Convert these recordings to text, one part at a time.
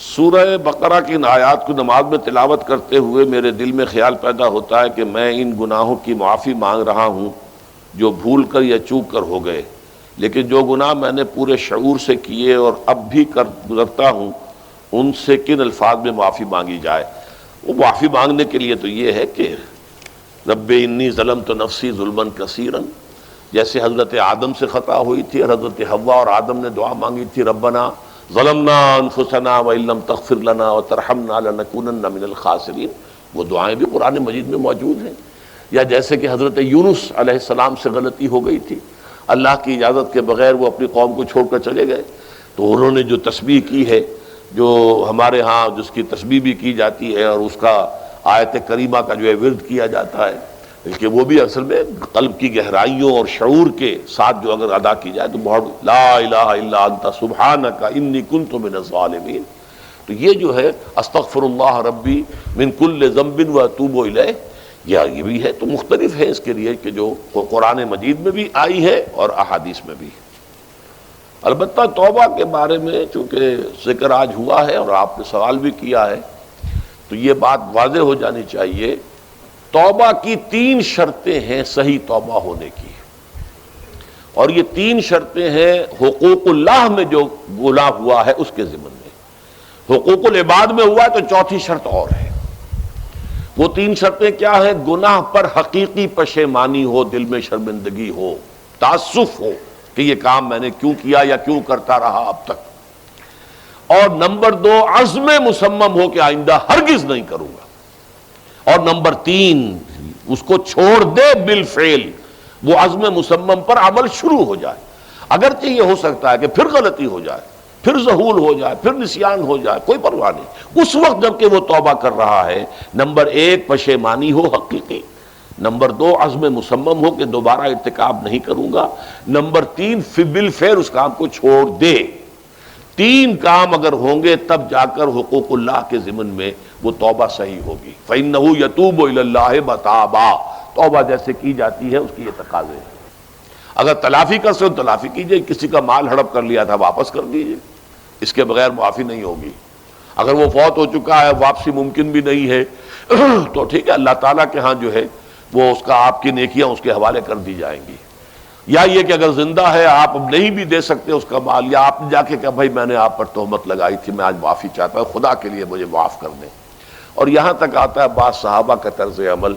سورہ بقرہ کی ان آیات کو نماز میں تلاوت کرتے ہوئے میرے دل میں خیال پیدا ہوتا ہے کہ میں ان گناہوں کی معافی مانگ رہا ہوں جو بھول کر یا چوک کر ہو گئے، لیکن جو گناہ میں نے پورے شعور سے کیے اور اب بھی کر گزرتا ہوں ان سے کن الفاظ میں معافی مانگی جائے؟ وہ معافی مانگنے کے لیے تو یہ ہے کہ رب انی ظلمت نفسی ظلما کثیرا، جیسے حضرت آدم سے خطا ہوئی تھی اور حضرت حوا اور آدم نے دعا مانگی تھی ربنا ظلمنا انفسنا وان لم تغفر لنا وترحمنا لنکونن من الخاسرین، وہ دعائیں بھی قرآن مجید میں موجود ہیں۔ یا جیسے کہ حضرت یونس علیہ السلام سے غلطی ہو گئی تھی، اللہ کی اجازت کے بغیر وہ اپنی قوم کو چھوڑ کر چلے گئے، تو انہوں نے جو تسبیح کی ہے، جو ہمارے ہاں جس کی تسبیح بھی کی جاتی ہے اور اس کا آیت کریمہ کا جو ہے ورد کیا جاتا ہے، بلکہ وہ بھی اصل میں قلب کی گہرائیوں اور شعور کے ساتھ جو اگر ادا کی جائے تو بہت لا الہ الا انت سبحانک انی کنت من الظالمین، تو یہ جو ہے استغفر اللہ ربی من کل ذنب واتوب الیہ، یہ بھی ہے۔ تو مختلف ہے اس کے لیے کہ جو قرآن مجید میں بھی آئی ہے اور احادیث میں بھی ہے۔ البتہ توبہ کے بارے میں چونکہ ذکر آج ہوا ہے اور آپ نے سوال بھی کیا ہے، تو یہ بات واضح ہو جانی چاہیے، توبہ کی 3 شرطیں ہیں صحیح توبہ ہونے کی، اور یہ 3 شرطیں ہیں حقوق اللہ میں جو گناہ ہوا ہے اس کے ضمن میں۔ حقوق العباد میں ہوا ہے تو 4تھی شرط اور ہے۔ وہ 3 شرطیں کیا ہیں؟ گناہ پر حقیقی پشیمانی ہو، دل میں شرمندگی ہو، تعسف ہو کہ یہ کام میں نے کیوں کیا یا کیوں کرتا رہا اب تک، اور نمبر 2 عزم مصمم ہو کہ آئندہ ہرگز نہیں کروں گا، اور نمبر 3 اس کو چھوڑ دے بالفعل، وہ عزم مصمم پر عمل شروع ہو جائے۔ اگرچہ یہ ہو سکتا ہے کہ پھر غلطی ہو جائے، پھر ذہول ہو جائے، پھر نسیان ہو جائے، کوئی پرواہ نہیں، اس وقت جب کہ وہ توبہ کر رہا ہے نمبر 1 پشیمانی ہو حقیقی، نمبر 2 عزم مصمم ہو کہ دوبارہ ارتکاب نہیں کروں گا، نمبر 3 بالفعل اس کام کو چھوڑ دے۔ 3 کام اگر ہوں گے تب جا کر حقوق اللہ کے ضمن میں وہ توبہ صحیح ہوگی۔ فَإِنَّهُ يَتُوبُ إِلَى اللَّهِ مَتَابًا، توبہ جیسے کی جاتی ہے اس کی یہ تقاضے ہیں۔ اگر تلافی کر سکتے تلافی کیجئے، کسی کا مال ہڑپ کر لیا تھا واپس کر دیجئے، اس کے بغیر معافی نہیں ہوگی۔ اگر وہ فوت ہو چکا ہے، واپسی ممکن بھی نہیں ہے، تو ٹھیک ہے، اللہ تعالیٰ کے ہاں جو ہے وہ اس کا آپ کی نیکیاں اس کے حوالے کر دی جائیں گی۔ یا یہ کہ اگر زندہ ہے آپ اب نہیں بھی دے سکتے اس کا مال، یا آپ نے جا کے کہا بھائی میں نے آپ پر تہمت لگائی تھی، میں آج معافی چاہتا ہوں، خدا کے لیے مجھے معاف کر دیں۔ اور یہاں تک آتا ہے بعض صحابہ کا طرز عمل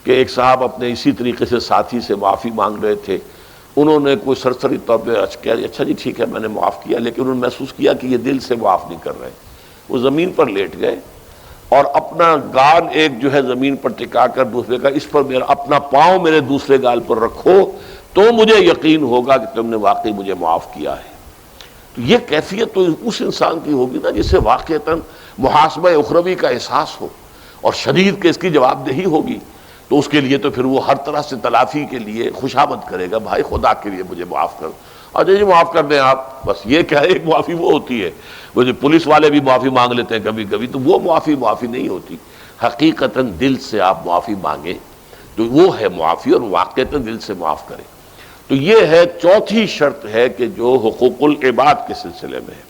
کہ ایک صاحب اپنے اسی طریقے سے ساتھی سے معافی مانگ رہے تھے، انہوں نے کوئی سرسری طور پہ اچھا جی ٹھیک ہے میں نے معاف کیا، لیکن انہوں نے محسوس کیا کہ یہ دل سے معاف نہیں کر رہے، وہ زمین پر لیٹ گئے اور اپنا گال ایک جو ہے زمین پر ٹکا کر دوسرے کا، اس پر میرا اپنا پاؤں میرے دوسرے گال پر رکھو تو مجھے یقین ہوگا کہ تم نے واقعی مجھے معاف کیا ہے۔ تو یہ کیفیت تو اس انسان کی ہوگی نا جسے واقعتاً محاسبہ اخروی کا احساس ہو اور شدید کہ اس کی جواب دہی ہوگی، تو اس کے لیے تو پھر وہ ہر طرح سے تلافی کے لیے خوشامد کرے گا، بھائی خدا کے لیے مجھے معاف کر، اور جی معاف کر دیں آپ، بس یہ کیا ہے، ایک معافی وہ ہوتی ہے، وہ جو پولیس والے بھی معافی مانگ لیتے ہیں کبھی کبھی، تو وہ معافی نہیں ہوتی، حقیقتاً دل سے آپ معافی مانگیں تو وہ ہے معافی، اور واقعتاً دل سے معاف کریں۔ تو یہ ہے 4تھی شرط ہے کہ جو حقوق العباد کے سلسلے میں ہے۔